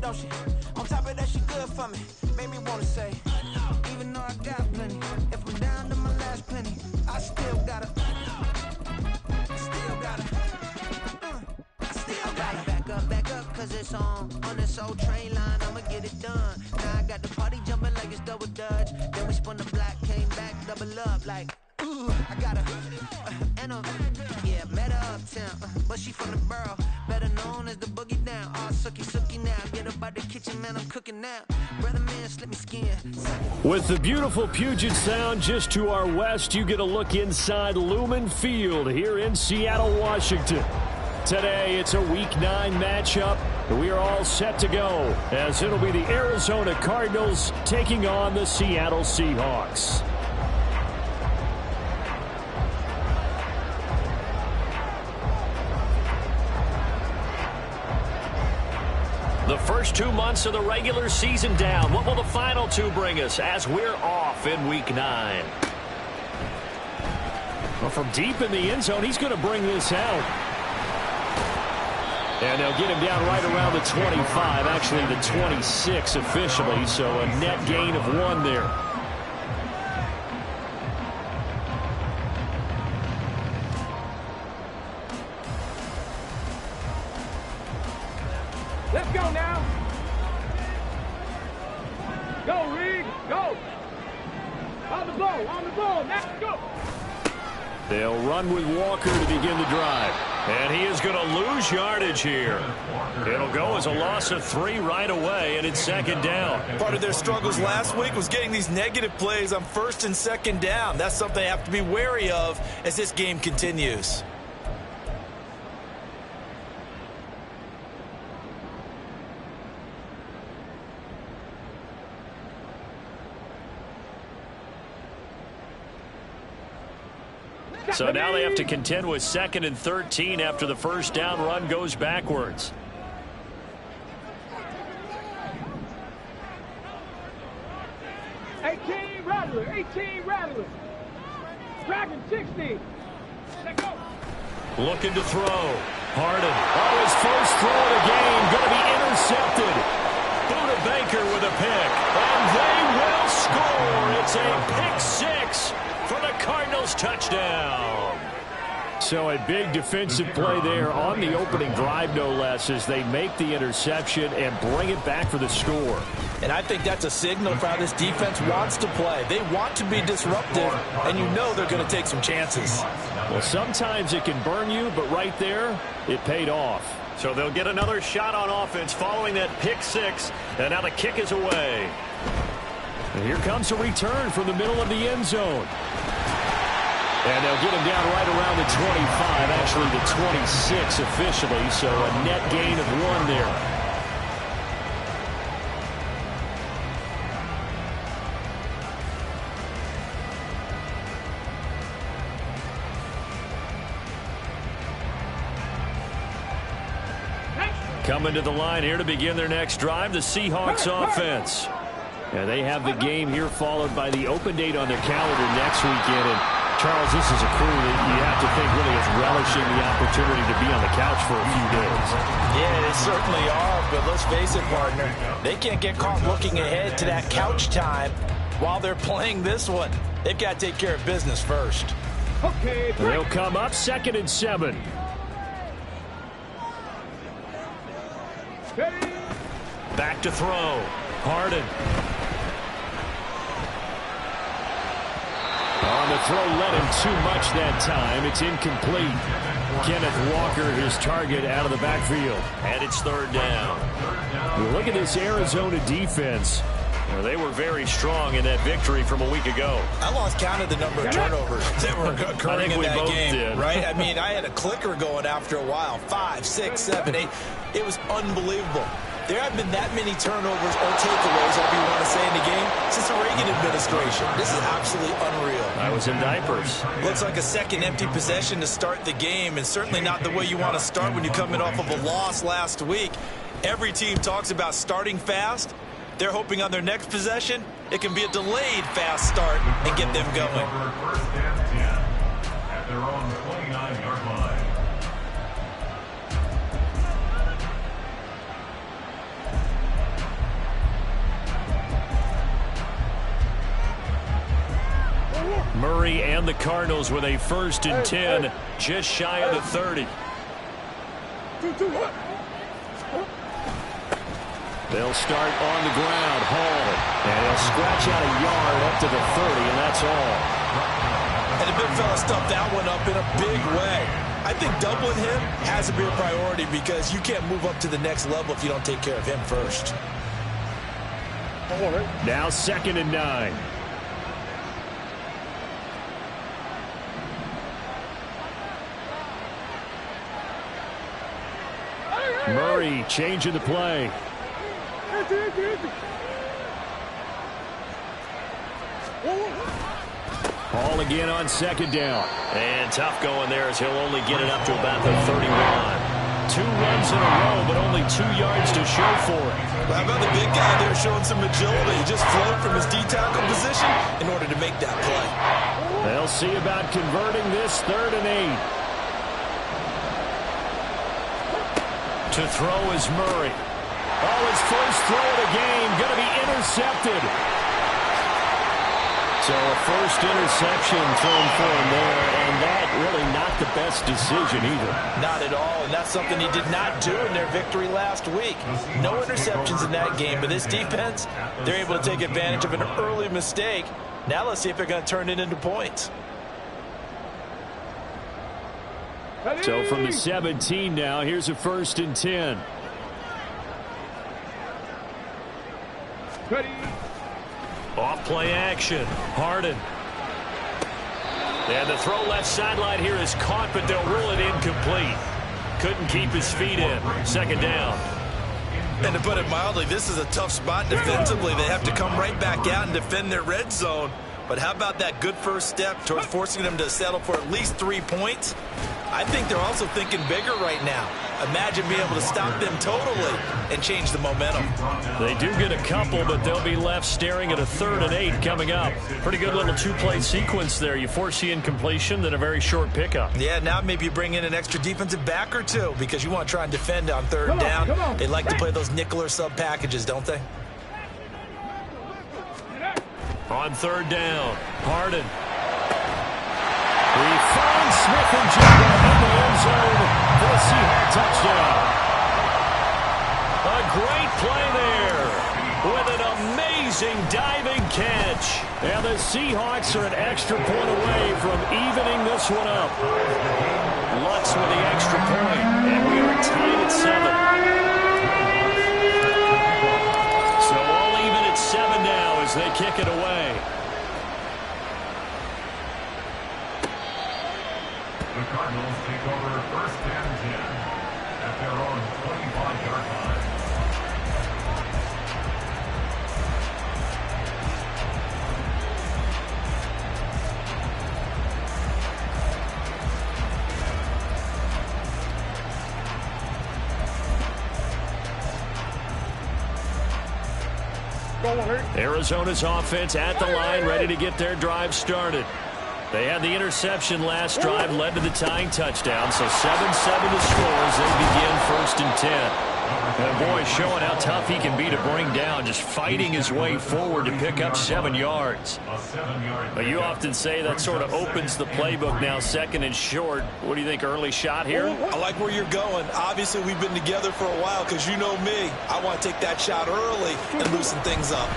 don't she? On top of that, she good for me. Made me wanna say, even though I got plenty, if I'm down to my last penny, I still gotta. Back up, cause it's on this old train line, I'ma get it done. Now I got the party jumping like it's double dutch. Then we spun the block, came back, double up, like, ooh, I got her, and yeah, met her uptown, but she from the borough, better known as the boogie down. All sookie now, get up out the kitchen, man, I'm cooking now. Brother man, slip me skin. With the beautiful Puget Sound just to our west, you get a look inside Lumen Field here in Seattle, Washington. Today, it's a Week 9 matchup. We are all set to go, as it'll be the Arizona Cardinals taking on the Seattle Seahawks. The first 2 months of the regular season down. What will the final 2 bring us as we're off in Week 9? Well, from deep in the end zone, he's going to bring this out. And they'll get him down right around the 25, actually the 26 officially, so a net gain of 1 there. Let's go now. Go, Reed, go. On the ball, now go. They'll run with Walker to begin the drive. And he is going to lose yardage here. It'll go as a loss of 3 right away, and it's second down. Part of their struggles last week was getting these negative plays on first and second down. That's something they have to be wary of as this game continues. So now they have to contend with 2nd and 13 after the first down run goes backwards. Eighteen Rattler. Dragon 60. Let's go. Looking to throw. Harden. Oh, his first throw of the game. Going to be intercepted. Buda Baker with a pick. And they will score. It's a pick 6 for the Cardinals touchdown. So a big defensive play there on the opening drive, no less, as they make the interception and bring it back for the score. And I think that's a signal for how this defense wants to play. They want to be disruptive, and you know they're going to take some chances. Well, sometimes it can burn you, but right there, it paid off. So they'll get another shot on offense following that pick 6, and now the kick is away. And here comes a return from the middle of the end zone. And they'll get him down right around the 25, actually the 26 officially, so a net gain of 1 there. Coming to the line here to begin their next drive, the Seahawks offense. And they have the game here followed by the open date on their calendar next weekend. And Charles, this is a crew that you have to think really is relishing the opportunity to be on the couch for a few days. Yeah, they certainly are, but let's face it, partner, they can't get caught looking ahead to that couch time while they're playing this one. They've got to take care of business first. Okay, they'll come up 2nd and 7. Back to throw. Harden. On the throw, led him too much that time. It's incomplete. Kenneth Walker, his target, out of the backfield. And it's 3rd down. Well, look at this Arizona defense. Well, they were very strong in that victory from a week ago. I lost count of the number of turnovers that were occurring in that game. Did. Right? I mean, I had a clicker going after a while. 5, 6, 7, 8. It was unbelievable. There have been that many turnovers or takeaways, whatever you want to say, in the game since the Reagan administration. This is absolutely unreal. I was in diapers. Looks like a second empty possession to start the game, and certainly not the way you want to start when you're coming off of a loss last week. Every team talks about starting fast. They're hoping on their next possession, it can be a delayed fast start and get them going. First and 10 at their own 29-yard line. Murray and the Cardinals with a 1st and 10, just shy of the 30. They'll start on the ground. Hall. And he'll scratch out a yard up to the 30, and that's all. And the big fella stuffed that one up in a big way. I think doubling him has to be a priority because you can't move up to the next level if you don't take care of him first. Now 2nd and 9. Murray changing the play. Hall again on 2nd down. And tough going there as he'll only get it up to about the 31. 2 runs in a row, but only 2 yards to show for it. How about the big guy there showing some agility? He just floated from his D-tackle position in order to make that play. They'll see about converting this 3rd and 8. To throw is Murray. Oh, his first throw of the game going to be intercepted. So a first interception thrown for him there, and that really not the best decision either. Not at all, and that's something he did not do in their victory last week. No interceptions in that game, but this defense, they're able to take advantage of an early mistake. Now let's see if they're going to turn it into points. So from the 17 now, here's a 1st and 10. Ready. Off play action. Harden. And the throw left sideline here is caught, but they'll rule it incomplete. Couldn't keep his feet in. 2nd down. And to put it mildly, this is a tough spot defensively. They have to come right back out and defend their red zone. But how about that good first step towards forcing them to settle for at least 3 points? I think they're also thinking bigger right now. Imagine being able to stop them totally and change the momentum. They do get a couple, but they'll be left staring at a 3rd and 8 coming up. Pretty good little 2-play sequence there. You force the incompletion, then a very short pickup. Yeah, now maybe you bring in an extra defensive back or two because you want to try and defend on 3rd down. They like to play those nickel or sub packages, don't they? On 3rd down, Harden. He finds Smith and Jigba in the end zone for a Seahawks touchdown. A great play there with an amazing diving catch. And the Seahawks are an extra point away from evening this one up. Lutz with the extra point, and we are tied at 7. So all even at 7 now as they kick it away. The Cardinals take over 1st and 10 at their own 25-yard line. Arizona's offense at the line, ready to get their drive started. They had the interception last drive, led to the tying touchdown, so 7-7 to score as they begin 1st and 10. And boy, showing how tough he can be to bring down, just fighting his way forward to pick up 7 yards. But you often say that sort of opens the playbook now, 2nd and short. What do you think, early shot here? I like where you're going. Obviously, we've been together for a while because you know me. I want to take that shot early and loosen things up.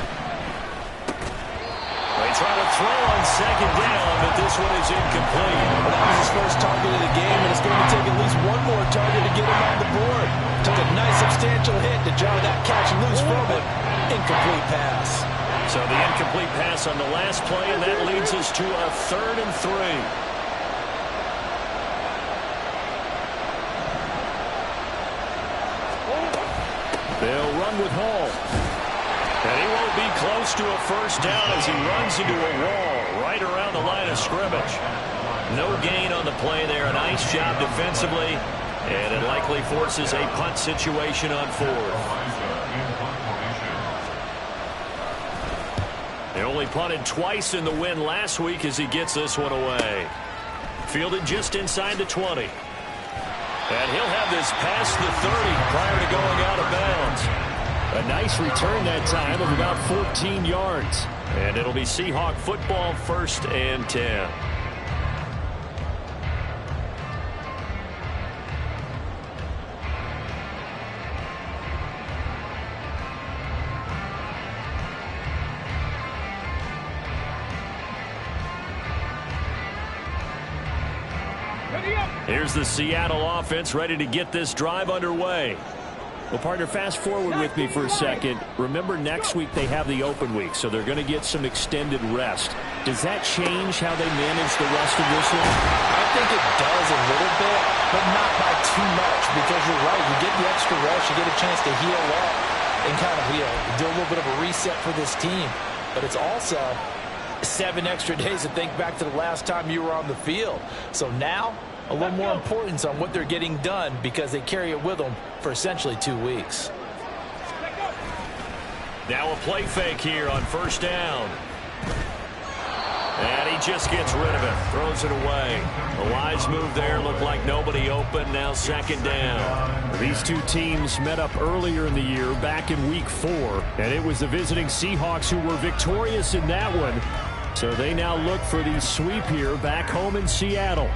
They try to throw on 2nd down, but this one is incomplete. Well, that was his first target of the game, and it's going to take at least one more target to get him on the board. Took a nice substantial hit to jar that catch loose from it. Incomplete pass. So the incomplete pass on the last play, and that leads us to a 3rd and 3. They'll run with Hall. And he won't be close to a 1st down as he runs into a wall right around the line of scrimmage. No gain on the play there. A nice job defensively. And it likely forces a punt situation on 4th. They only punted twice in the win last week as he gets this one away. Fielded just inside the 20. And he'll have this past the 30 prior to going out of bounds. A nice return that time of about 14 yards. And it'll be Seahawk football, 1st and 10. Here's the Seattle offense ready to get this drive underway. Well, partner, fast forward with me for a second. Remember, next week they have the open week, so they're going to get some extended rest. Does that change how they manage the rest of this one? I think it does a little bit, but not by too much, because you're right. You get the extra rest, you get a chance to heal up and kind of do a little bit of a reset for this team. But it's also 7 extra days to think back to the last time you were on the field. So now, a little more importance on what they're getting done because they carry it with them for essentially 2 weeks. Now a play fake here on 1st down. And he just gets rid of it, throws it away. A wise move there, looked like nobody open, now 2nd down. These two teams met up earlier in the year, back in week 4, and it was the visiting Seahawks who were victorious in that one. So they now look for the sweep here back home in Seattle.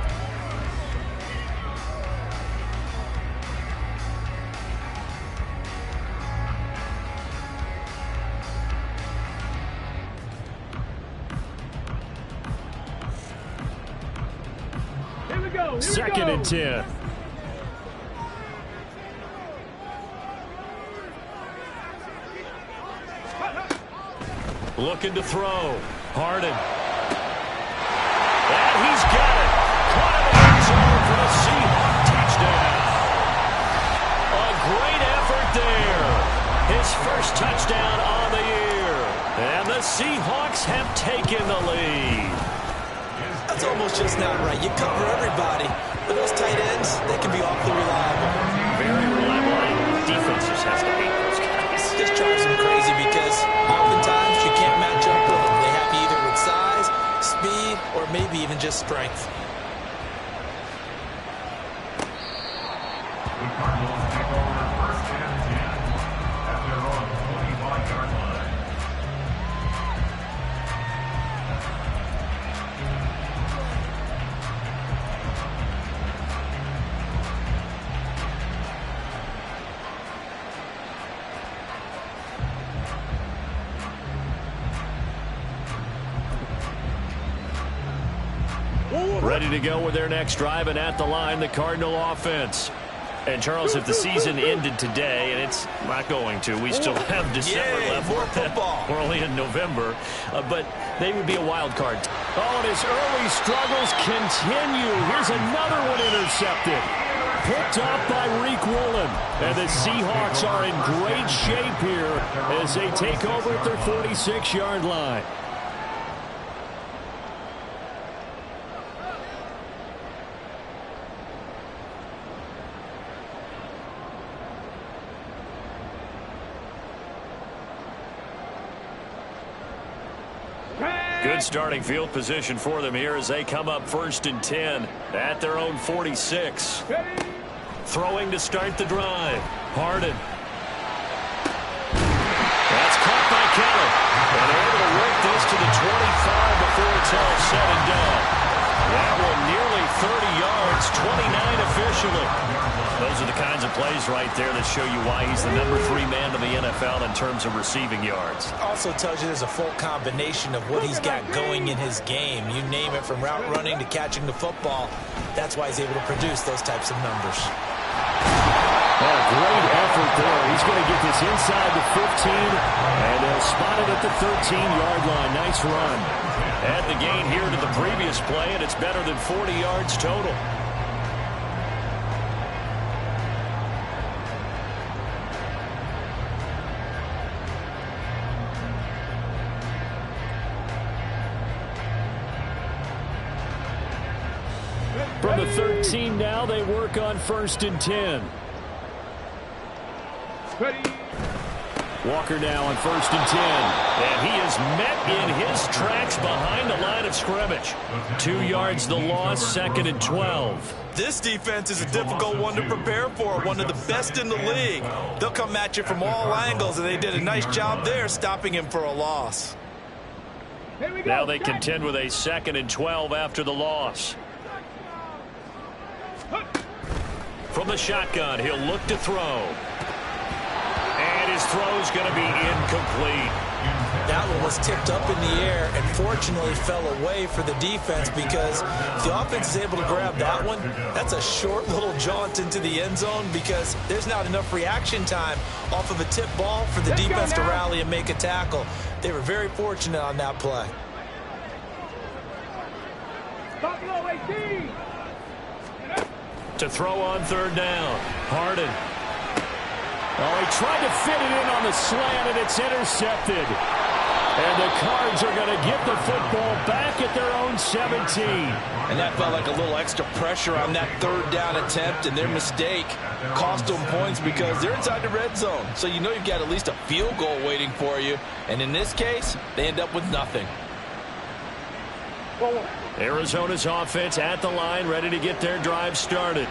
Second and 10. Looking to throw. Harden. And he's got it. Caught in the end zone for the Seahawks touchdown. A great effort there. His first touchdown on the year. And the Seahawks have taken the lead. That's almost just not right. You cover everybody, but those tight ends, they can be awfully reliable. Very reliable. Defense just has to hate those guys. This drives them crazy because oftentimes you can't match up with them. They have you either with size, speed, or maybe even just strength. The Cardinals take over 1st and 10 at their own 25-yard line. Ready to go with their next drive, and at the line, the Cardinal offense. And, Charles, if the season ended today, and it's not going to, we still have December left. More football. We're only in November, but they would be a wild card. Oh, and his early struggles continue. Here's another one intercepted. Picked up by Reek Woolen. And the Seahawks are in great shape here as they take over at their 46-yard line. Good starting field position for them here as they come up 1st and 10 at their own 46. Throwing to start the drive. Harden. That's caught by Kelly. And they're able to work this to the 25 before it's all said and done. That one nearly 30 yards, 29 officially. Those are the kinds of plays right there that show you why he's the number 3 man in the NFL in terms of receiving yards. Also tells you there's a full combination of what he's got going in his game. You name it, from route running to catching the football. That's why he's able to produce those types of numbers. Oh, great effort there. He's going to get this inside the 15, and they'll spot it at the 13-yard line. Nice run. Add the gain here to the previous play, and it's better than 40 yards total. From the 13 now, they work on 1st and 10. Walker now on 1st and 10. And he is met in his tracks behind the line of scrimmage. 2 yards the loss, 2nd and 12. This defense is a difficult one to prepare for, one of the best in the league. They'll come at you from all angles, and they did a nice job there stopping him for a loss. Here we go. Now they contend with a 2nd and 12 after the loss. From the shotgun, he'll look to throw. And his throw's going to be incomplete. That one was tipped up in the air and fortunately fell away for the defense, because if the offense is able to grab that one, that's a short little jaunt into the end zone, because there's not enough reaction time off of a tip ball for the defense to rally and make a tackle. They were very fortunate on that play. Buffalo 18. To throw on 3rd down. Harden. Oh, he tried to fit it in on the slant, and it's intercepted. And the Cards are going to get the football back at their own 17. And that felt like a little extra pressure on that 3rd down attempt, and their mistake cost them points because they're inside the red zone. So you know you've got at least a field goal waiting for you. And in this case, they end up with nothing. Arizona's offense at the line, ready to get their drive started.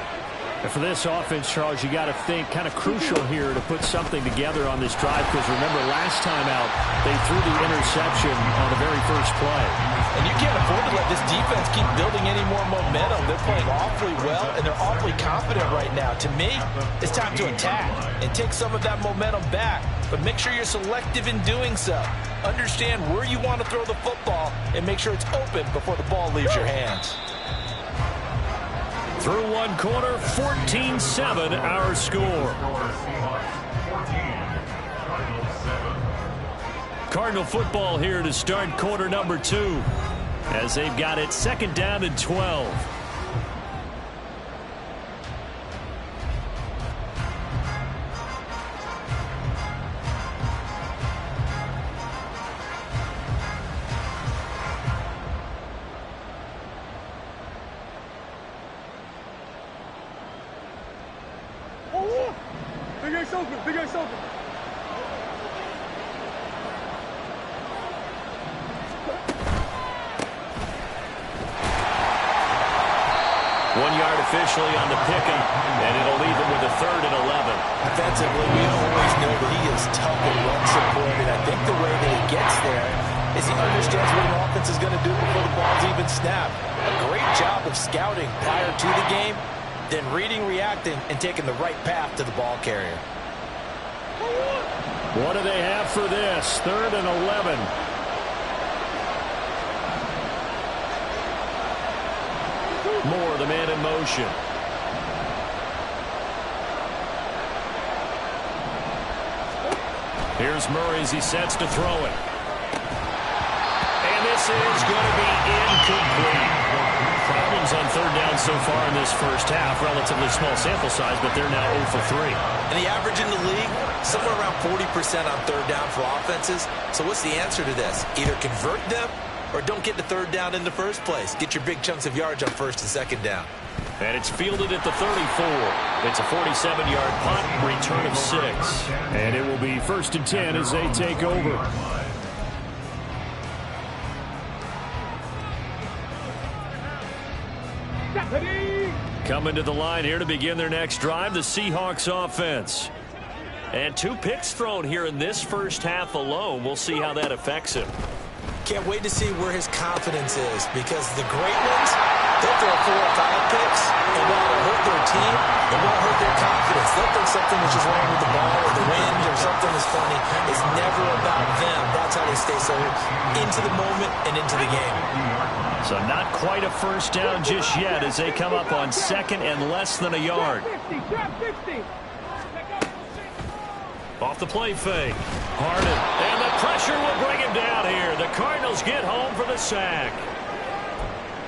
And for this offense, Charles, you got to think kind of crucial here to put something together on this drive, because remember last time out they threw the interception on the very first play. And you can't afford to let this defense keep building any more momentum. They're playing awfully well, and they're awfully confident right now. To me, it's time to attack and take some of that momentum back. But make sure you're selective in doing so. Understand where you want to throw the football and make sure it's open before the ball leaves your hands. Through one quarter, 14-7 our score. Cardinal football here to start quarter number 2, as they've got it 2nd down and 12. Big Ace open. Big Ace open. 1 yard officially on the pickup, and it'll leave it with a 3rd and 11. Defensively, we always know that he is tough and run support, and I think the way that he gets there is he understands what an offense is going to do before the ball's even snapped. A great job of scouting prior to the game, then reading, reacting, and taking the right path to the ball carrier. What do they have for this? 3rd and 11. Moore, the man in motion. Here's Murray as he sets to throw it. And this is going to be incomplete. Problems on 3rd down so far in this first half. Relatively small sample size, but they're now 0 for 3. And the average in the league, somewhere around 40% on 3rd down for offenses. So what's the answer to this? Either convert them or don't get the 3rd down in the first place. Get your big chunks of yards on 1st and 2nd down. And it's fielded at the 34. It's a 47-yard punt, return of 6. And it will be 1st and 10 as they take over. Coming to the line here to begin their next drive, the Seahawks offense. And 2 picks thrown here in this first half alone. We'll see how that affects him. Can't wait to see where his confidence is, because the great ones, they'll throw 4 or 5 picks, and while it'll hurt their team, it won't hurt their confidence. They'll think something is just wrong with the ball or the wind or something is funny. It's never about them. That's how they stay so into the moment and into the game. So not quite a first down just yet as they come up on 2nd and less than a yard. Off the play fake. Harden. And the pressure will bring him down here. The Cardinals get home for the sack.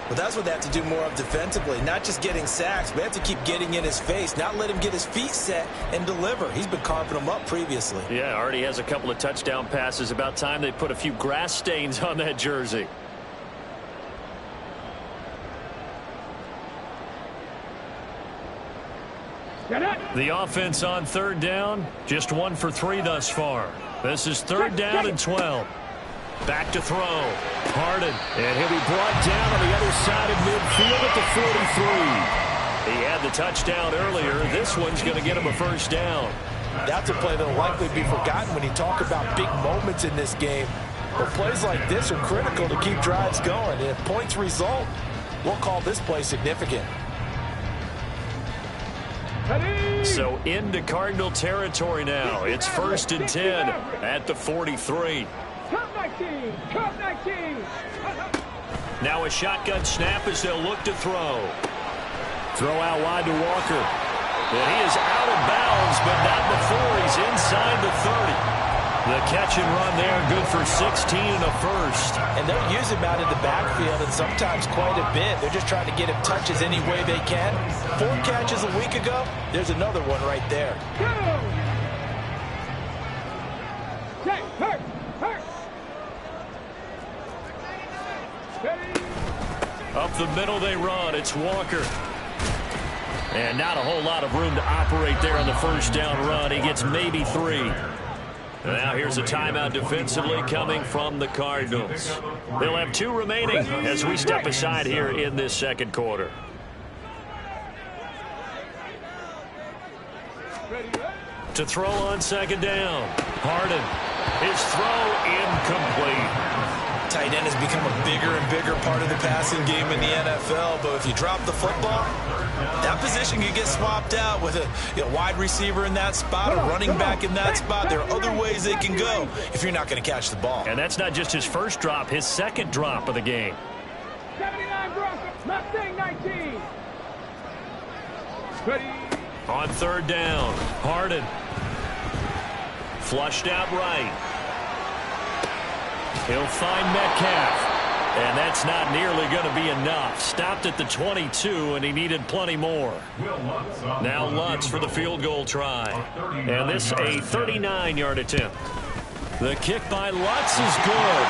Well, that's what they have to do more of defensively. Not just getting sacks, but they have to keep getting in his face. Not let him get his feet set and deliver. He's been carving them up previously. Yeah, already has a couple of touchdown passes. About time they put a few grass stains on that jersey. The offense on 3rd down, just 1 for 3 thus far. This is 3rd down and 12. Back to throw. Harden, and he'll be brought down on the other side of midfield at the 43. He had the touchdown earlier. This one's going to get him a first down. That's a play that will likely be forgotten when you talk about big moments in this game. Well, plays like this are critical to keep drives going. If points result, we'll call this play significant. So into Cardinal territory now. It's 1st and 10 at the 43. Cut 19! Cut 19! Now a shotgun snap as they'll look to throw. Throw out wide to Walker. And he is out of bounds, but not before he's inside the 30. The catch and run there, good for 16 and a first. And they'll use him out in the backfield, and sometimes quite a bit. They're just trying to get him touches any way they can. 4 catches a week ago, there's another one right there. Go! Okay, hurt! Hurt! Ready? Up the middle they run. It's Walker. And not a whole lot of room to operate there on the first down run. He gets maybe 3. Now here's a timeout defensively coming from the Cardinals. They'll have 2 remaining as we step aside here in this second quarter. To throw on second down. Harden. His throw incomplete. Tight end has become a bigger and bigger part of the passing game in the NFL, but if you drop the football, that position can get swapped out with a wide receiver in that spot, a running back in that spot. There are other ways they can go if you're not going to catch the ball. And that's not just his first drop, his second drop of the game. 79 Broncos, not saying 19. Ready? On third down, Harden. Flushed out right. He'll find Metcalf. And that's not nearly going to be enough. Stopped at the 22, and he needed plenty more. Now Lutz for the field goal try. And this a 39-yard attempt. The kick by Lutz is good.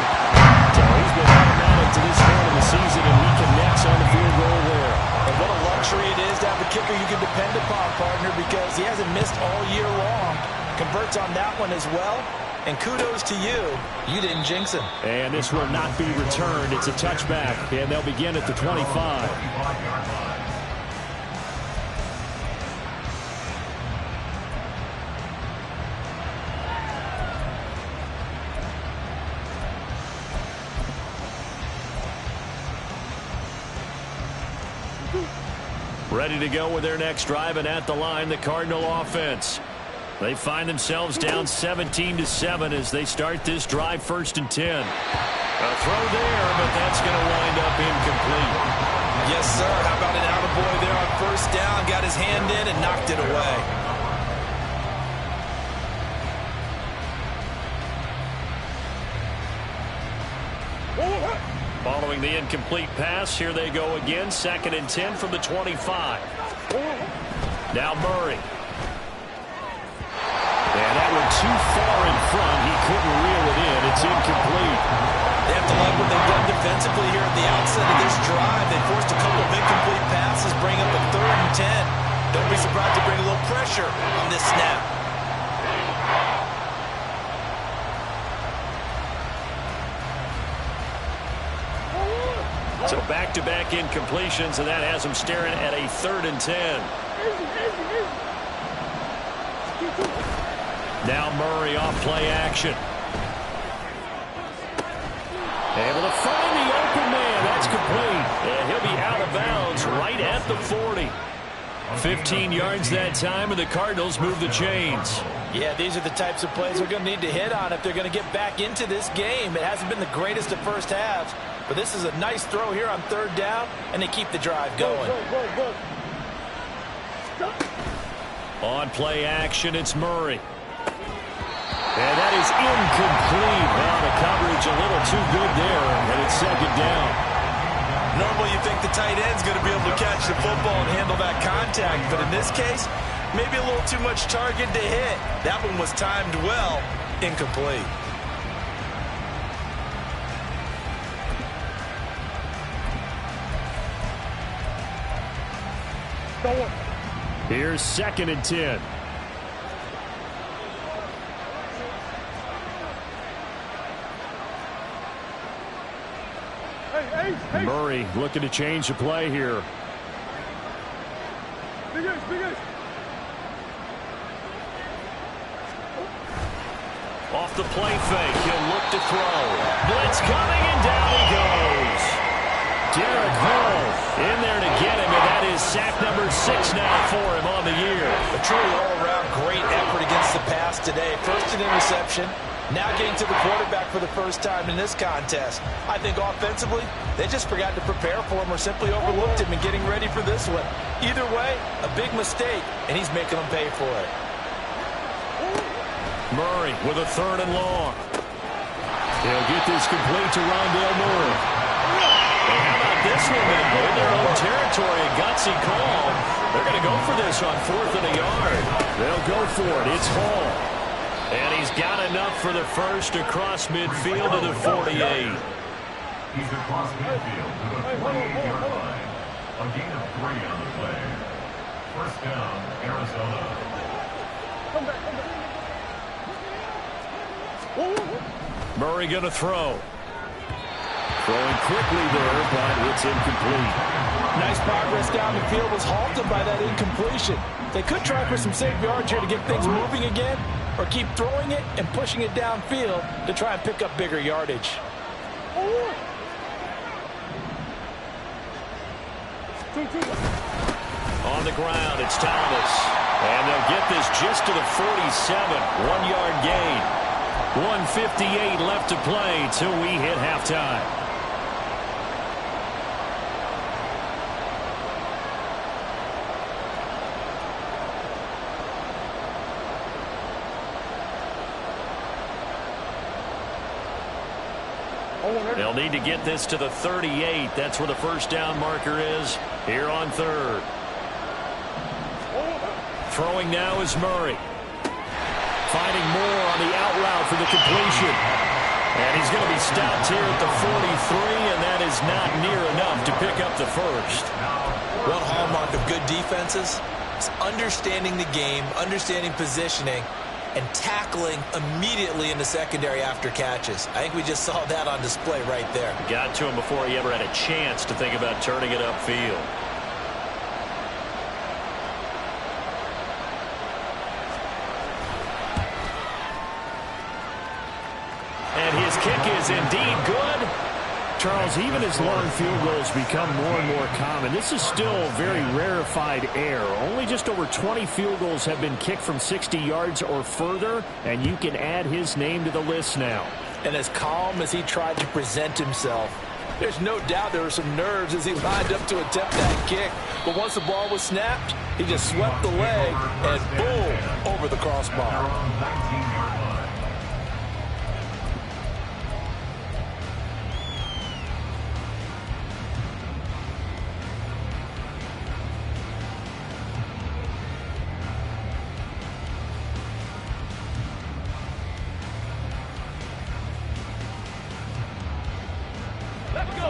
So he's been automatic to this point in the season, and he connects on the field goal there. And what a luxury it is to have a kicker you can depend upon, partner, because he hasn't missed all year long. Converts on that one as well. And kudos to you. You didn't jinx him. And this will not be returned. It's a touchback, and they'll begin at the 25. Ready to go with their next drive, and at the line, the Cardinal offense. They find themselves down 17-7 as they start this drive 1st and 10. A throw there, but that's going to wind up incomplete. Yes, sir. How about an attaboy there on first down? Got his hand in and knocked it away. Following the incomplete pass, here they go again. 2nd and 10 from the 25. Now Murray. And that went too far in front. He couldn't reel it in. It's incomplete. They have to like what they've done defensively here at the outset of this drive. They forced a couple of incomplete passes, bring up a 3rd and 10. Don't be surprised to bring a little pressure on this snap. So back-to-back incompletions, and that has them staring at a 3rd and 10. Now Murray off play action. Able to find the open man. That's complete. And he'll be out of bounds right at the 40. 15 yards that time, and the Cardinals move the chains. Yeah, these are the types of plays they're going to need to hit on if they're going to get back into this game. It hasn't been the greatest of first halves, but this is a nice throw here on 3rd down, and they keep the drive going. On play action, it's Murray. And that is incomplete. Now the coverage a little too good there, and it's 2nd down. Normally you think the tight end's going to be able to catch the football and handle that contact, but in this case, maybe a little too much target to hit. That one was timed well, incomplete. Here's 2nd and 10. Murray looking to change the play here. Off the play fake, he'll look to throw. Blitz coming, and down he goes. Derek Hall in there to get him, and that is sack number 6 now for him on the year. A truly all-around great effort against the pass today. First an interception, now getting to the quarterback for the first time in this contest. I think offensively, they just forgot to prepare for him or simply overlooked him in getting ready for this one. Either way, a big mistake, and he's making them pay for it. Murray with a 3rd and long. He'll get this complete to Rondale Moore. And how about this one now? In their own territory, a gutsy call. They're going to go for this on 4th and a yard. They'll go for it. It's Hall. And he's got enough for the first across midfield to the 48. He's across midfield to the 48-yard line. A gain of 3 on the play. First down, Arizona. Murray going to throw. Throwing quickly there, but it's incomplete. Nice progress down the field, was halted by that incompletion. They could try for some safe yards here to get things moving again, or keep throwing it and pushing it downfield to try and pick up bigger yardage. On the ground, it's Thomas. And they'll get this just to the 47. 1-yard gain. 1:58 left to play till we hit halftime. They'll need to get this to the 38. That's where the first down marker is here on 3rd. Throwing now is Murray. Finding Moore on the out route for the completion. And he's going to be stopped here at the 43, and that is not near enough to pick up the first. One hallmark of good defenses is understanding the game, understanding positioning, and tackling immediately in the secondary after catches. I think we just saw that on display right there. Got to him before he ever had a chance to think about turning it upfield. And his kick is indeed good. Charles, even as long field goals become more and more common, this is still very rarefied air. Only just over 20 field goals have been kicked from 60 yards or further, and you can add his name to the list now. And as calm as he tried to present himself, there's no doubt there were some nerves as he lined up to attempt that kick. But once the ball was snapped, he just swept the leg and boom, over the crossbar.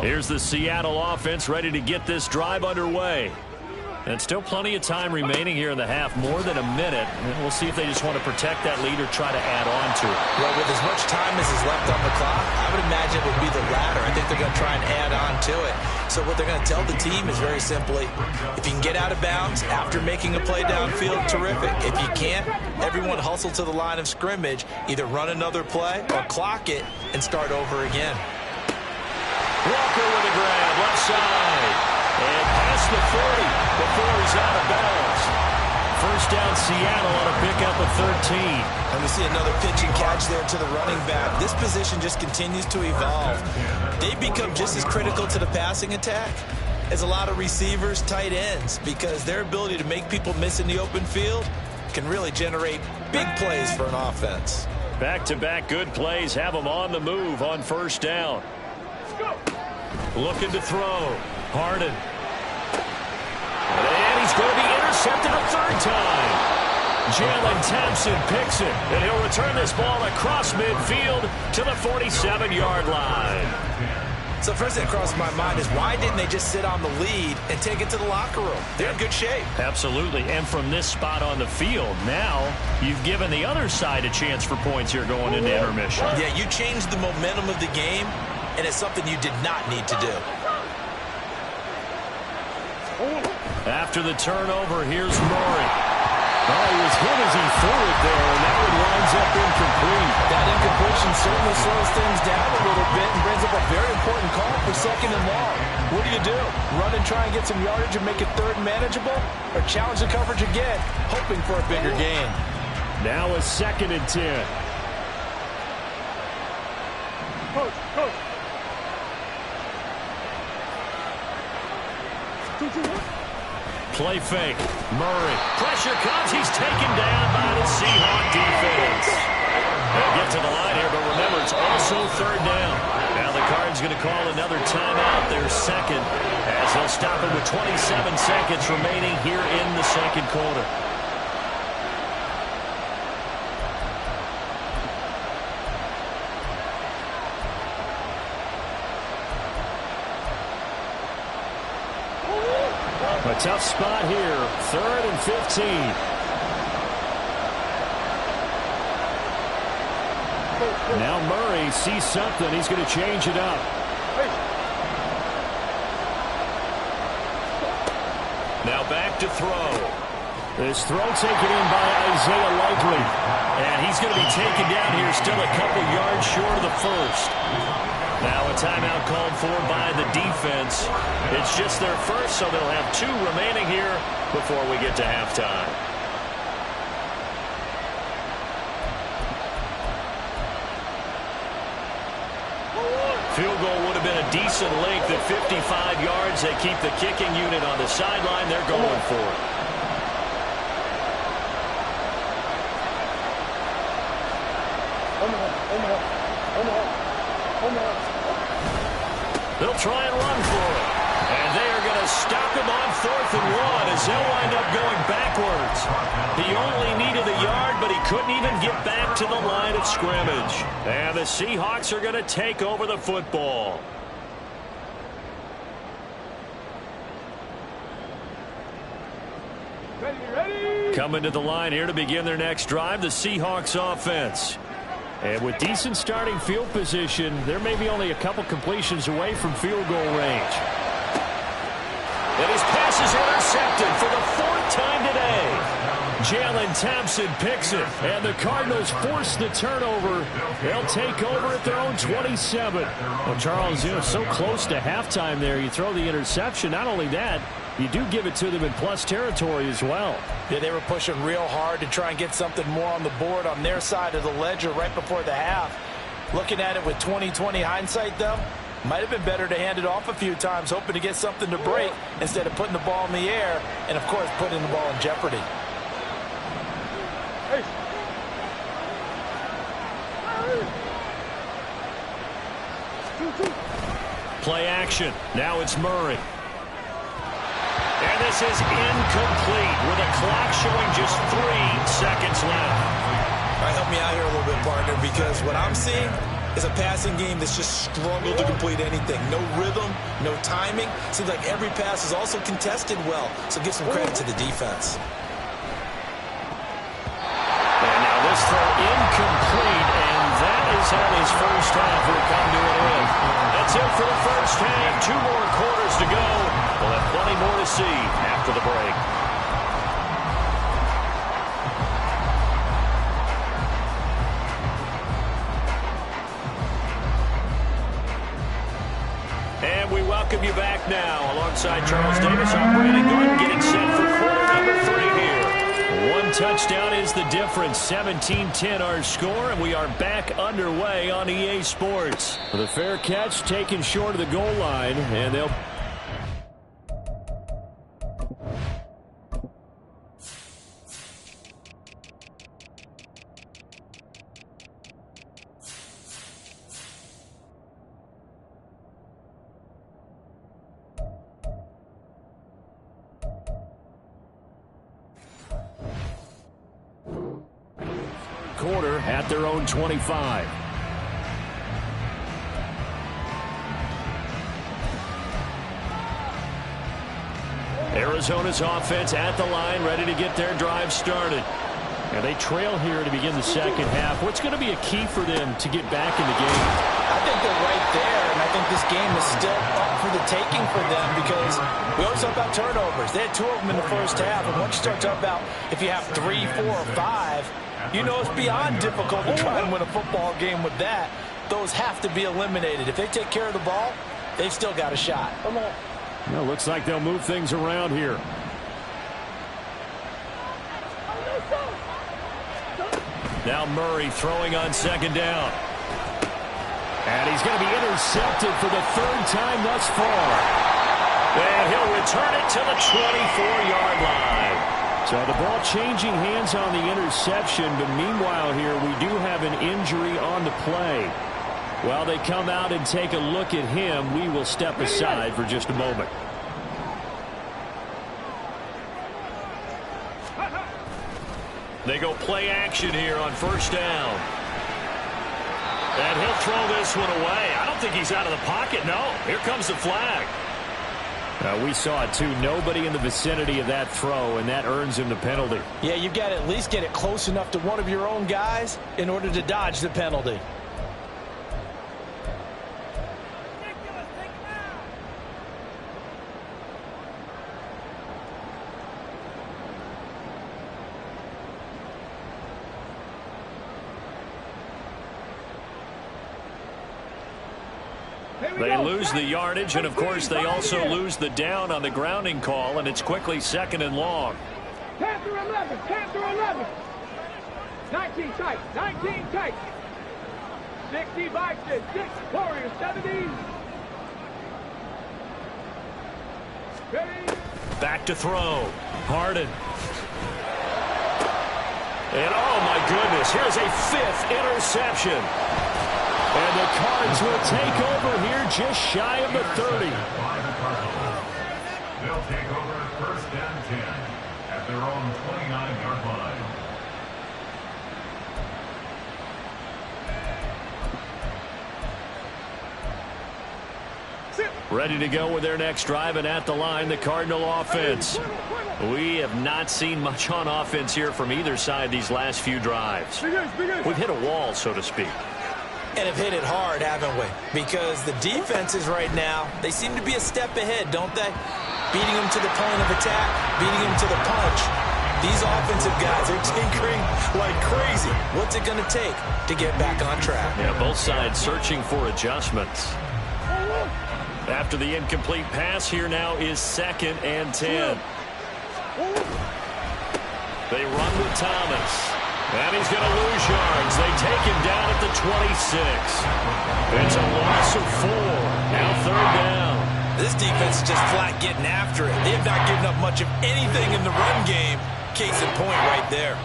Here's the Seattle offense ready to get this drive underway. And still plenty of time remaining here in the half, more than a minute. And we'll see if they just want to protect that lead or try to add on to it. Well, with as much time as is left on the clock, I would imagine it would be the latter. I think they're going to try and add on to it. So what they're going to tell the team is very simply, if you can get out of bounds after making a play downfield, terrific. If you can't, everyone hustle to the line of scrimmage, either run another play or clock it and start over again. Walker with a grab, left side. And past the 40 before he's out of bounds. First down, Seattle on a pickup of 13. And we see another pitch and catch there to the running back. This position just continues to evolve. They've become just as critical to the passing attack as a lot of receivers, tight ends, because their ability to make people miss in the open field can really generate big plays for an offense. Back-to-back good plays have them on the move on first down. Looking to throw. Harden. And he's going to be intercepted a third time. Jalen Thompson picks it, and he'll return this ball across midfield to the 47-yard line. So first thing that crossed my mind is why didn't they just sit on the lead and take it to the locker room? They're in good shape. Absolutely, and from this spot on the field, now you've given the other side a chance for points here going into intermission. Yeah, you changed the momentum of the game, and it's something you did not need to do. After the turnover, here's Murray. Oh, he was hit as he threw it there, and that one winds up incomplete. That incompletion certainly slows things down a little bit and brings up a very important call for 2nd and long. What do? Run and try and get some yardage and make it 3rd and manageable? Or challenge the coverage again, hoping for a bigger gain? Now a 2nd and 10. Coach. Play fake. Murray. Pressure comes. He's taken down by the Seahawks defense. They'll get to the line here, but remember, it's also 3rd down. Now the Cards going to call another timeout, their 2nd, as they'll stop it with 27 seconds remaining here in the 2nd quarter. A tough spot here, 3rd and 15. Now Murray sees something. He's going to change it up. Now back to throw. This throw taken in by Isaiah Likely. And he's going to be taken down here, still a couple yards short of the 1st. Now a timeout called for by the defense. It's just their 1st, so they'll have 2 remaining here before we get to halftime. Field goal would have been a decent length at 55 yards. They keep the kicking unit on the sideline. They're going for it. They'll try and run for it. And they are going to stop him on 4th and 1 as they'll wind up going backwards. He only needed a yard, but he couldn't even get back to the line of scrimmage. And the Seahawks are going to take over the football. Ready? Coming to the line here to begin their next drive, the Seahawks offense. And with decent starting field position, they're maybe only a couple completions away from field goal range. And his pass is intercepted for the 4th time today. Jalen Thompson picks it, and the Cardinals force the turnover. They'll take over at their own 27. Well, Charles, so close to halftime there. You throw the interception. Not only that, you do give it to them in plus territory as well. Yeah, they were pushing real hard to try and get something more on the board on their side of the ledger right before the half. Looking at it with 20/20 hindsight, though, might have been better to hand it off a few times, hoping to get something to break instead of putting the ball in the air and, of course, putting the ball in jeopardy. Play action. Now it's Murray. And this is incomplete with a clock showing just 3 seconds left. All right, help me out here a little bit, partner, because what I'm seeing is a passing game that's just struggled to complete anything. No rhythm, no timing. Seems like every pass is also contested well, so give some credit to the defense. And now this throw incomplete, and that is how his first half will come to an end. That's it for the first half. 2 more quarters to go. We'll have plenty more to see after the break. And we welcome you back now. Alongside Charles Davis, I'm Brandon Gordon, getting set for quarter number 3 here. 1 touchdown is the difference. 17-10 our score, and we are back underway on EA Sports. The fair catch taken short of the goal line, and they'll... quarter at their own 25. Arizona's offense at the line, ready to get their drive started. And they trail here to begin the second half. What's going to be a key for them to get back in the game? I think they're right there, and I think this game is still up for the taking for them because we always talk about turnovers. They had 2 of them in the first half, and once you start talking about if you have 3, 4, or 5, you know it's beyond difficult to try and win a football game with that. Those have to be eliminated. If they take care of the ball, they've still got a shot. Come on. Well, looks like they'll move things around here. Now Murray throwing on second down. And he's going to be intercepted for the 3rd time thus far. And he'll return it to the 24-yard line. So the ball changing hands on the interception, but meanwhile here we do have an injury on the play. While they come out and take a look at him, we will step aside for just a moment. They go play action here on first down. And he'll throw this one away. I don't think he's out of the pocket. No, here comes the flag. We saw it too. Nobody in the vicinity of that throw, and that earns him the penalty. Yeah, you've got to at least get it close enough to one of your own guys in order to dodge the penalty. They lose the yardage, and of course they also lose the down on the grounding call, and it's quickly 2nd and long. 10 through 11, 10 through 11. 19 tight, 19 tight. 60 Vikings, 6 Warriors, 70. Ready? Back to throw. Harden. And oh my goodness, here's a 5th interception. And the Cards will take over here just shy of the 30. They'll take over at 1st and 10 at their own 29-yard line. Ready to go with their next drive, and at the line, the Cardinal offense. We have not seen much on offense here from either side these last few drives. We've hit a wall, so to speak. And have hit it hard, haven't we? Because the defenses right now, they seem to be a step ahead, don't they? Beating them to the point of attack, beating them to the punch. These offensive guys are tinkering like crazy. What's it going to take to get back on track? Yeah, both sides searching for adjustments. After the incomplete pass, here now is 2nd and 10. They run with Thomas. And he's going to lose yards. They take him down at the 26. It's a loss of 4. Now 3rd down. This defense is just flat getting after it. They have not given up much of anything in the run game. Case in point right there.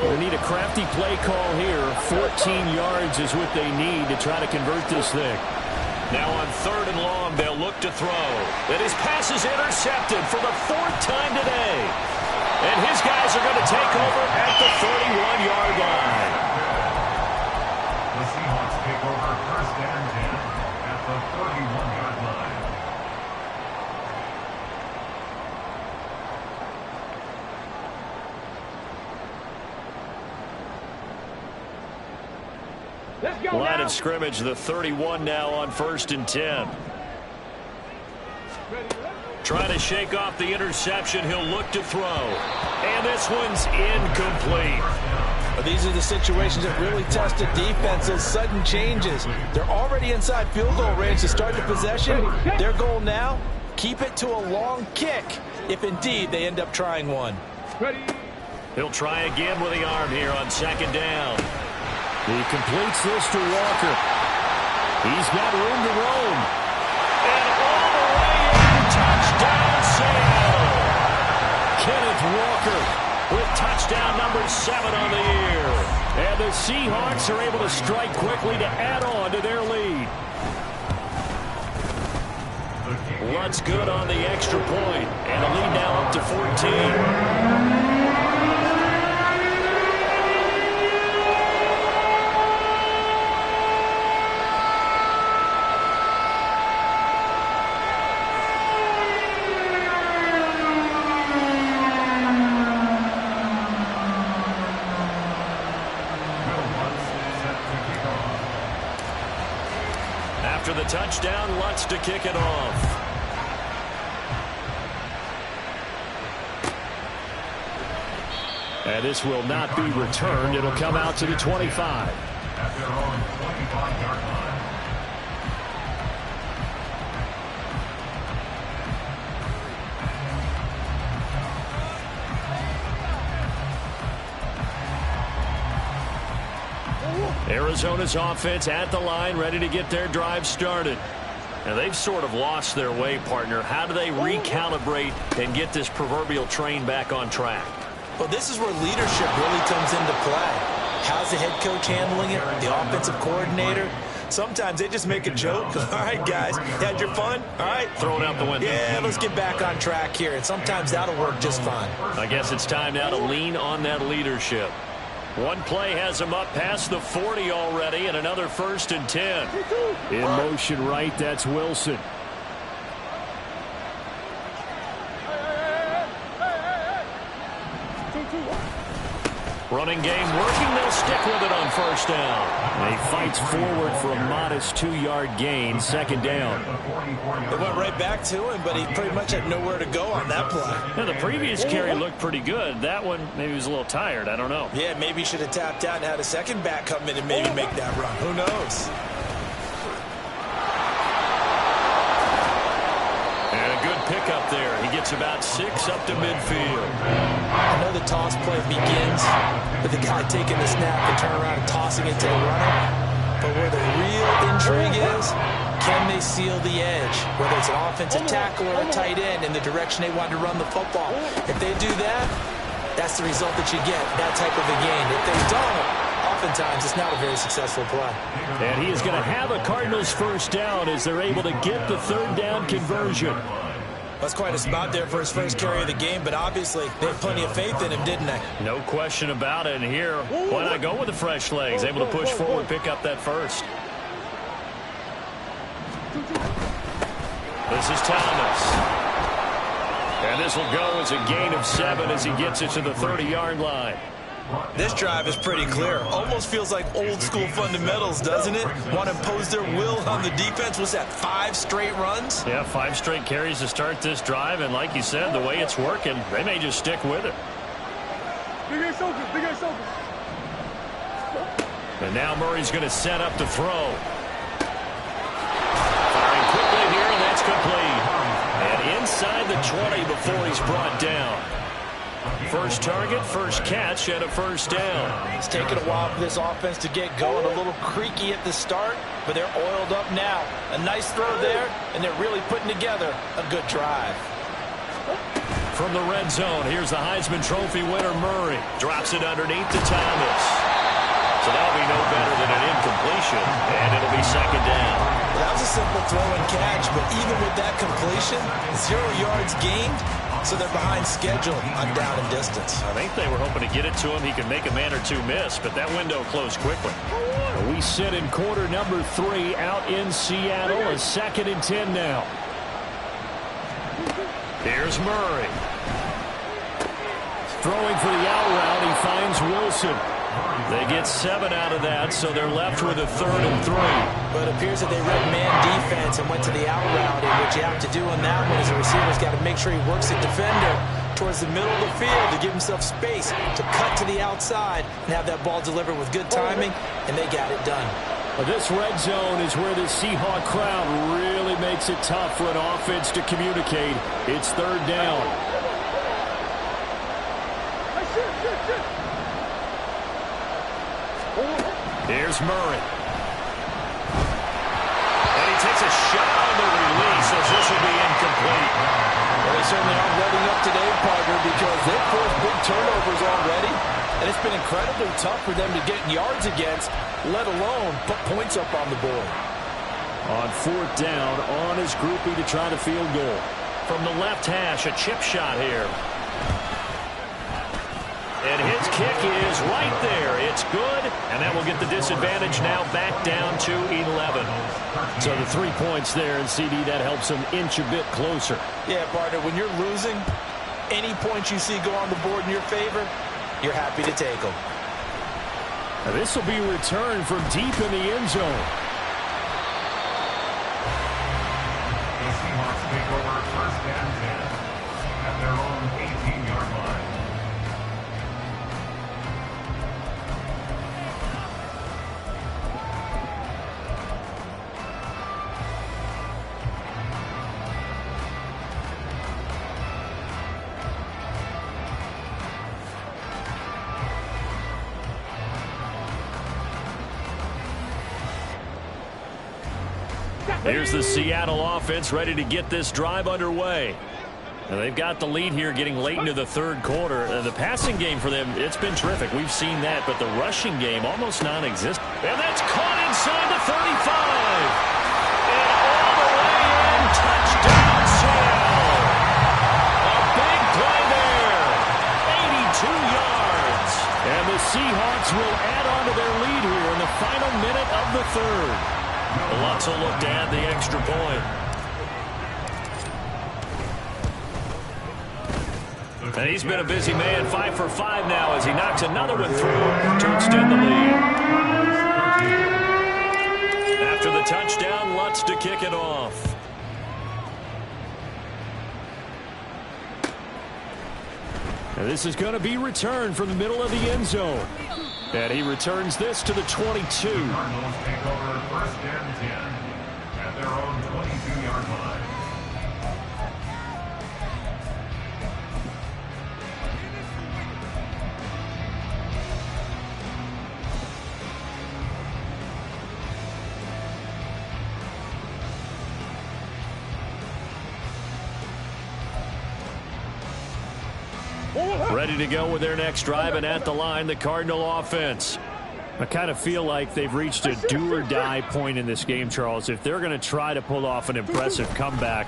They need a crafty play call here. 14 yards is what they need to try to convert this thing. Now on 3rd and long, they'll look to throw. And his pass is intercepted for the 4th time today. And his guys are going to take over at the 31-yard line. The Seahawks take over 1st and 10 at the 31-yard line. Line of scrimmage, the 31 now on 1st and 10. Trying to shake off the interception. He'll look to throw. And this one's incomplete. These are the situations that really test the defense. Those sudden changes. They're already inside field goal range to start the possession. Their goal now, keep it to a long kick if indeed they end up trying one. He'll try again with the arm here on 2nd down. He completes this to Walker. He's got room to roam. And all the way in, touchdown Seattle. Kenneth Walker with touchdown number 7 on the year. And the Seahawks are able to strike quickly to add on to their lead. Runs good on the extra point. And a lead now up to 14. touchdown, Lutz to kick it off. And this will not be returned. It'll come out to the 25. At their own 25-yard line. Arizona's offense at the line, ready to get their drive started. Now, they've sort of lost their way, partner. How do they recalibrate and get this proverbial train back on track? Well, this is where leadership really comes into play. How's the head coach handling it? The offensive coordinator? Sometimes they just make a joke. All right, guys, had your fun? All right. Throw it out the window. Yeah, let's get back on track here. And sometimes that'll work just fine. I guess it's time now to lean on that leadership. One play has him up past the 40 already, and another 1st and 10. In motion right, that's Wilson. Running game working. They'll stick with it on 1st down. And he fights forward for a modest 2-yard gain, 2nd down. It went right back to him, but he pretty much had nowhere to go on that play. Now, the previous carry looked pretty good. That one, maybe he was a little tired. I don't know. Yeah, maybe he should have tapped out and had a second back come in and maybe make that run. Who knows? And a good pickup there. He gets about 6 up to midfield. I know the toss play begins with the guy taking the snap and turn around and tossing it to the runner. But where the real intrigue is, can they seal the edge? Whether it's an offensive tackle or a tight end in the direction they want to run the football. If they do that, that's the result that you get, that type of a gain. If they don't, oftentimes it's not a very successful play. And he is going to have a Cardinals 1st down as they're able to get the 3rd down conversion. That's quite a spot there for his first carry of the game, but obviously they had plenty of faith in him, didn't they? No question about it. And here, why not go with the fresh legs? Able to push forward, pick up that 1st. This is Thomas. And this will go as a gain of 7 as he gets it to the 30-yard line. This drive is pretty clear. Almost feels like old school fundamentals, doesn't it? Want to impose their will on the defense. Was that 5 straight runs? Yeah, 5 straight carries to start this drive. And like you said, the way it's working, they may just stick with it. And now Murray's going to set up to throw. Firing quickly here, and that's complete. And inside the 20 before he's brought down. First target, first catch, and a 1st down. It's taken a while for this offense to get going. A little creaky at the start, but they're oiled up now. A nice throw there, and they're really putting together a good drive. From the red zone, here's the Heisman Trophy winner, Murray. Drops it underneath to Thomas. So that'll be no better than an incompletion, and it'll be 2nd down. That was a simple throw and catch, but even with that completion, 0 yards gained. So they're behind schedule on down and distance. I think they were hoping to get it to him. He could make a man or two miss, but that window closed quickly. We sit in quarter number 3 out in Seattle. A 2nd and 10 now. Here's Murray. Throwing for the out route. He finds Wilson. They get 7 out of that, so they're left with a 3rd and 3. But it appears that they read man defense and went to the out route, and what you have to do on that one is the receiver's got to make sure he works the defender towards the middle of the field to give himself space to cut to the outside and have that ball delivered with good timing, and they got it done. Well, this red zone is where the Seahawk crowd really makes it tough for an offense to communicate. It's 3rd down. Here's Murray. And he takes a shot on the release as this will be incomplete. Well, they certainly aren't revving up today, partner, because they've forced big turnovers already, and it's been incredibly tough for them to get yards against, let alone put points up on the board. On 4th down, on his groupie to try to field goal. From the left hash, a chip shot here. And his kick is right there. It's good, and that will get the disadvantage now back down to 11. So the 3 points there, and CD, that helps him inch a bit closer. Yeah, partner, when you're losing, any points you see go on the board in your favor, you're happy to take them. Now this will be returned from deep in the end zone. Here's the Seattle offense ready to get this drive underway. And they've got the lead here getting late into the third quarter. The passing game for them, it's been terrific. We've seen that, but the rushing game almost non-existent. And that's caught inside the 35. And all the way in, touchdown Seattle. A big play there. 82 yards. And the Seahawks will add on to their lead here in the final minute of the third. Lots will look to add the extra point. And he's been a busy man, 5 for 5 now as he knocks another one through to extend the lead. After the touchdown, Lutz to kick it off. And this is going to be returned from the middle of the end zone. And he returns this to the 22. Cardinals take over 1st and 10 at their own 22-yard line. Ready to go with their next drive, and at the line, the Cardinal offense. I kind of feel like they've reached a do-or-die point in this game, Charles. If they're going to try to pull off an impressive comeback,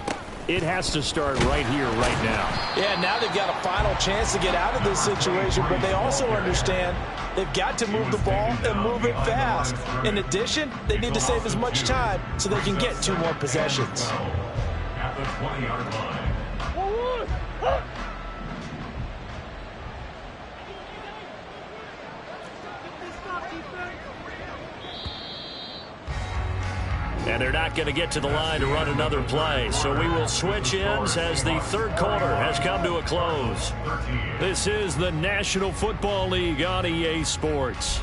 it has to start right here, right now. Yeah, now they've got a final chance to get out of this situation, but they also understand they've got to move the ball and move it fast. In addition, they need to save as much time so they can get 2 more possessions. At the 20-yard line. And they're not going to get to the line to run another play. So we will switch ends as the third quarter has come to a close. This is the National Football League on EA Sports.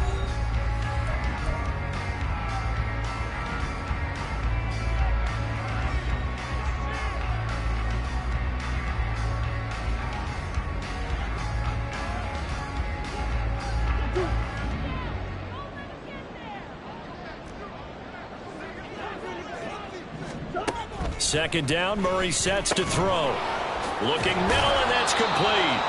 Second down, Murray sets to throw. Looking middle, and that's complete.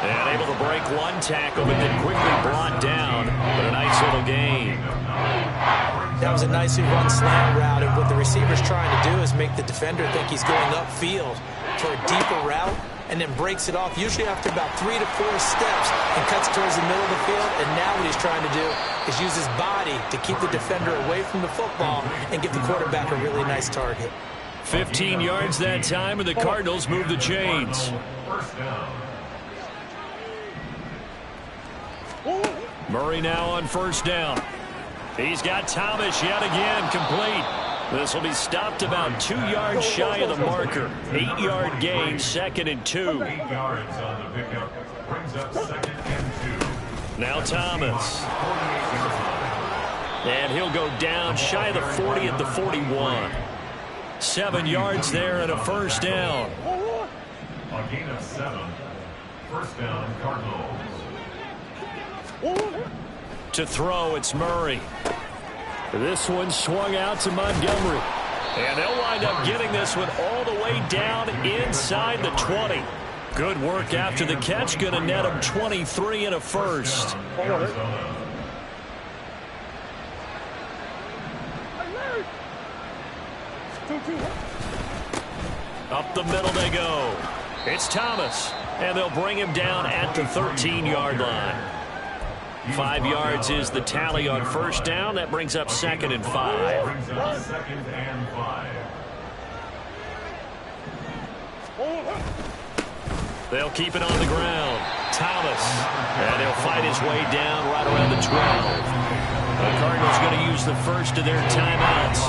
And able to break one tackle, but then quickly brought down. But a nice little gain. That was a nicely run slant route, and what the receiver's trying to do is make the defender think he's going upfield for a deeper route, and then breaks it off, usually after about 3 to 4 steps, and cuts towards the middle of the field. And now what he's trying to do is use his body to keep the defender away from the football and give the quarterback a really nice target. 15 yards that time, and the Cardinals move the chains. Murray now on first down. He's got Thomas yet again, complete. This will be stopped about 2 yards shy of the marker. 8-yard gain, 2nd and 2. 8 yards on the pickup brings up 2nd and 2. Now Thomas. And he'll go down shy of the 40 at the 41. 7 yards there and a first down. A gain of 7. First down, Cardinals. To throw, it's Murray. This one swung out to Montgomery. And they'll wind up getting this one all the way down inside the 20. Good work after the catch. Going to net him 23 and a first. Up the middle they go. It's Thomas. And they'll bring him down at the 13-yard line. 5 yards is the tally on first down. That brings up 2nd and 5. Brings up 2nd and 5. They'll keep it on the ground. Thomas. And he'll fight his way down right around the 12. The Cardinals going to use the first of their timeouts.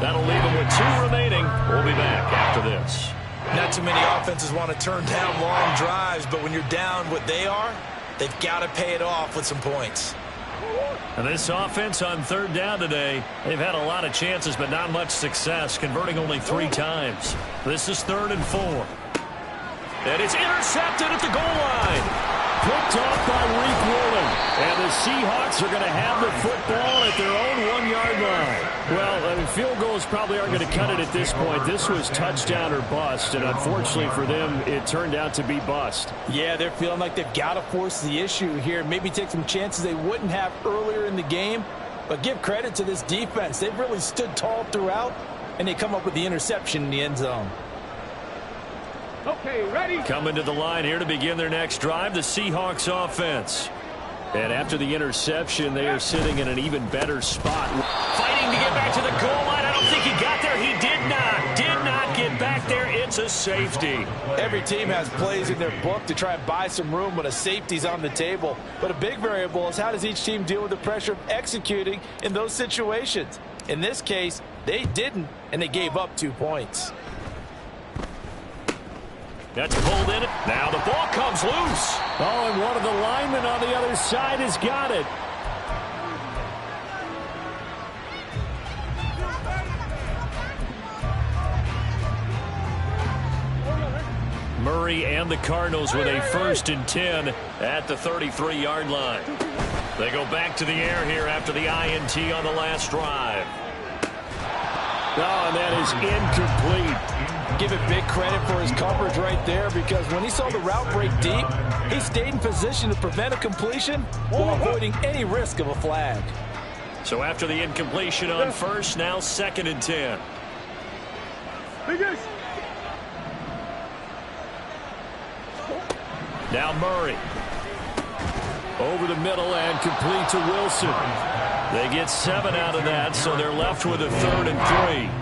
That'll leave them with 2 remaining. We'll be back after this. Not too many offenses want to turn down long drives, but when you're down what they are, they've got to pay it off with some points. And this offense on third down today, they've had a lot of chances, but not much success, converting only 3 times. This is 3rd and 4. And it's intercepted at the goal line. Picked off by Reek Woolen. And the Seahawks are going to have the football at their own 1-yard line. Well, I mean, field goals probably aren't going to cut it at this point. This was touchdown or bust, and unfortunately for them, it turned out to be bust. Yeah, they're feeling like they've got to force the issue here. Maybe take some chances they wouldn't have earlier in the game. But give credit to this defense. They've really stood tall throughout, and they come up with the interception in the end zone. Okay, ready? Coming to the line here to begin their next drive, the Seahawks offense. And after the interception, they are sitting in an even better spot. Fighting to get back to the goal line. I don't think he got there. He did not get back there. It's a safety. Every team has plays in their book to try and buy some room when a safety's on the table. But a big variable is how does each team deal with the pressure of executing in those situations. In this case, they didn't, and they gave up 2 points. That's pulled in. Now the ball comes loose. Oh, and one of the linemen on the other side has got it. Murray and the Cardinals with a 1st and 10 at the 33-yard line. They go back to the air here after the INT on the last drive. Oh, and that is incomplete. Give it big credit for his coverage right there, because when he saw the route break deep, he stayed in position to prevent a completion while avoiding any risk of a flag. So after the incompletion on 1st, now 2nd and 10. Now Murray. Over the middle and complete to Wilson. They get 7 out of that, so they're left with a 3rd and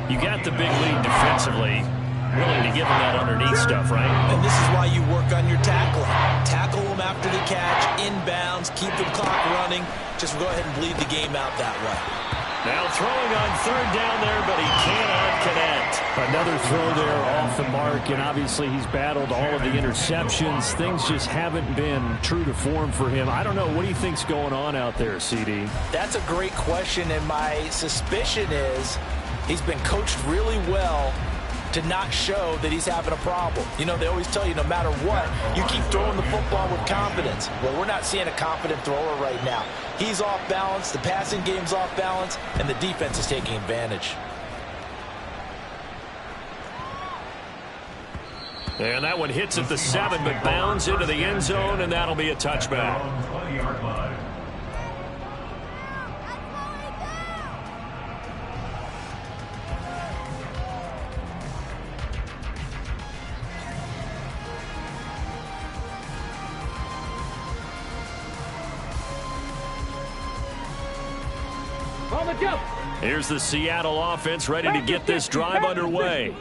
3. You got the big lead defensively. Willing to give them that underneath stuff, right? And this is why you work on your tackling. Tackle them after the catch, inbounds, keep the clock running. Just go ahead and bleed the game out that way. Now throwing on 3rd down there, but he cannot connect. Another throw there off the mark, and obviously he's battled all of the interceptions. Things just haven't been true to form for him. I don't know. What do you think's going on out there, CD? That's a great question, and my suspicion is he's been coached really well to not show that he's having a problem. You know, they always tell you no matter what, you keep throwing the football with confidence. Well, we're not seeing a confident thrower right now. He's off balance, the passing game's off balance, and the defense is taking advantage. And that one hits at the 7, but bounds into the end zone, and that'll be a touchback. Here's the Seattle offense ready to get this drive underway.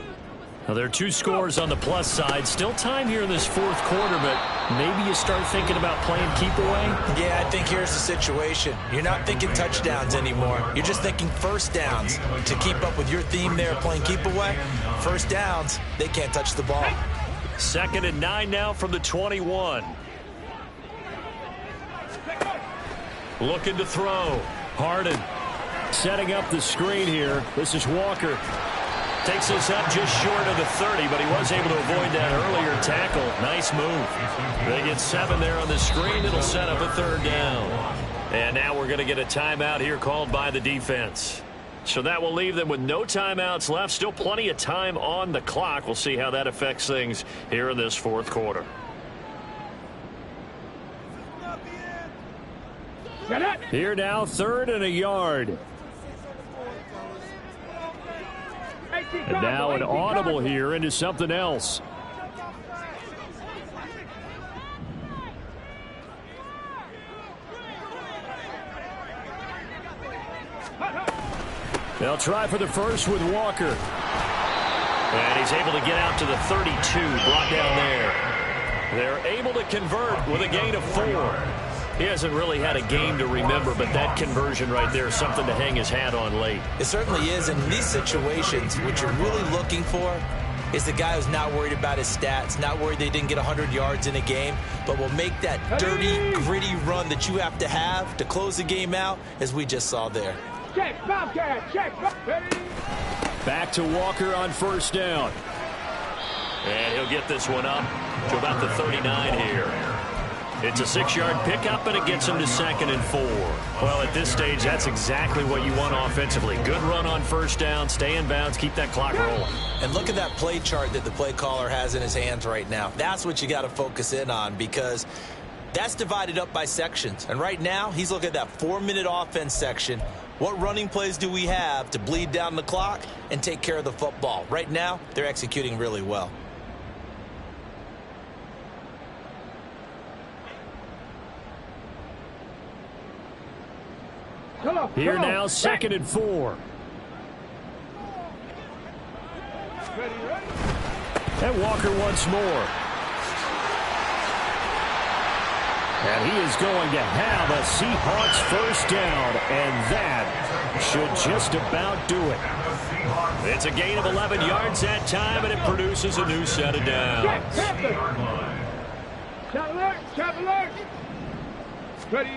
Now, there are 2 scores on the plus side. Still time here in this 4th quarter, but maybe you start thinking about playing keep away? Yeah, I think here's the situation. You're not thinking touchdowns anymore. You're just thinking 1st downs. To keep up with your theme there, playing keep away, 1st downs, they can't touch the ball. 2nd and 9 now from the 21. Looking to throw. Harden setting up the screen here. This is Walker. Takes this up just short of the 30, but he was able to avoid that earlier tackle. Nice move. They get 7 there on the screen. It'll set up a 3rd down. And now we're going to get a timeout here called by the defense. So that will leave them with no timeouts left. Still plenty of time on the clock. We'll see how that affects things here in this 4th quarter. Here now, 3rd and a yard. And now an audible here into something else. They'll try for the 1st with Walker. And he's able to get out to the 32, brought down there. They're able to convert with a gain of 4. He hasn't really had a game to remember, but that conversion right there is something to hang his hat on late. It certainly is. In these situations, what you're really looking for is the guy who's not worried about his stats, not worried they didn't get 100 yards in a game, but will make that dirty, gritty run that you have to close the game out, as we just saw there. Check, Bobcat, check. Back to Walker on 1st down. And he'll get this one up to about the 39 here. It's a 6-yard pickup, and it gets him to 2nd and 4. Well, at this stage, that's exactly what you want offensively. Good run on first down, stay in bounds, keep that clock rolling. And look at that play chart that the play caller has in his hands right now. That's what you got to focus in on, because that's divided up by sections. And right now, he's looking at that 4-minute offense section. What running plays do we have to bleed down the clock and take care of the football? Right now, they're executing really well. Here now, 2nd and 4. And Walker once more. And he is going to have a Seahawks first down, and that should just about do it. It's a gain of 11 yards that time, and it produces a new set of downs. Trap alert! Ready.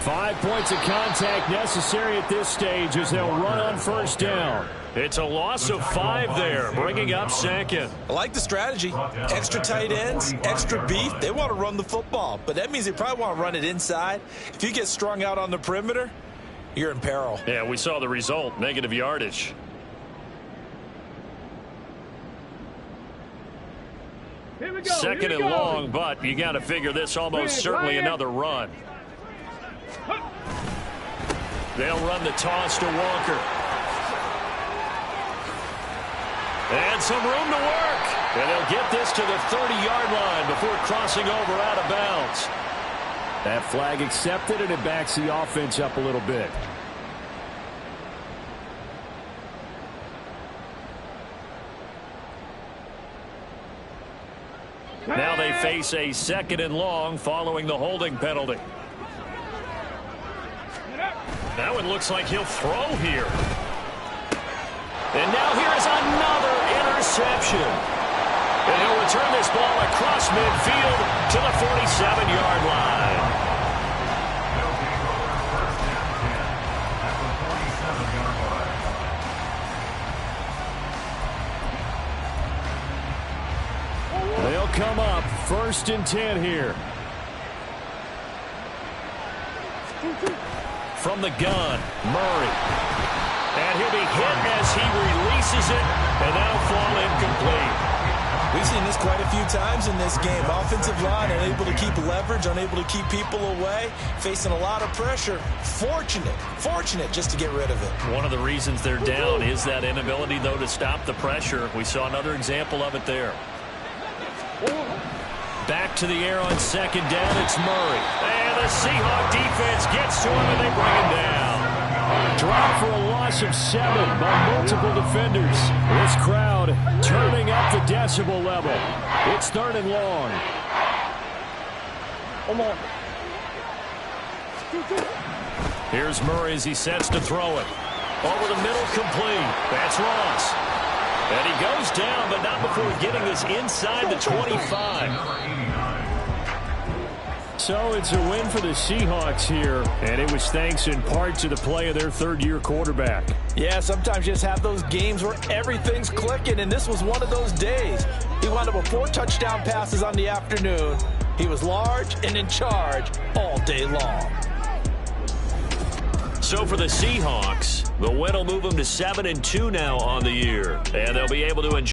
5 points of contact necessary at this stage as they'll run on first down. It's a loss of 5 there, bringing up 2nd. I like the strategy. Extra tight ends, extra beef. They want to run the football, but that means they probably want to run it inside. If you get strung out on the perimeter, you're in peril. Yeah, we saw the result, negative yardage. Here we go. 2nd and long, but you got to figure this almost certainly another run. They'll run the toss to Walker. And some room to work. And they'll get this to the 30-yard line before crossing over out of bounds. That flag accepted, and it backs the offense up a little bit. Now they face a 2nd and long following the holding penalty. That one looks like he'll throw here. And now here is another interception. And he'll return this ball across midfield to the 47-yard line. They'll come up 1st and 10 here. From the gun, Murray. And he'll be hit as he releases it, and that'll fall incomplete. We've seen this quite a few times in this game. Offensive line unable to keep leverage, unable to keep people away, facing a lot of pressure. Fortunate just to get rid of it. One of the reasons they're down is that inability, though, to stop the pressure. We saw another example of it there. Back to the air on 2nd down, it's Murray. And the Seahawk defense gets to him, and they bring him down. Drop for a loss of 7 by multiple defenders. This crowd turning up the decibel level. It's 3rd and long. Here's Murray as he sets to throw it. Over the middle, complete. That's Ross. And he goes down, but not before getting this inside the 25. So it's a win for the Seahawks here, and it was thanks in part to the play of their 3rd-year quarterback. Yeah, sometimes you just have those games where everything's clicking, and this was one of those days. He wound up with 4 touchdown passes on the afternoon. He was large and in charge all day long. So for the Seahawks, the win will move them to 7-2 now on the year, and they'll be able to enjoy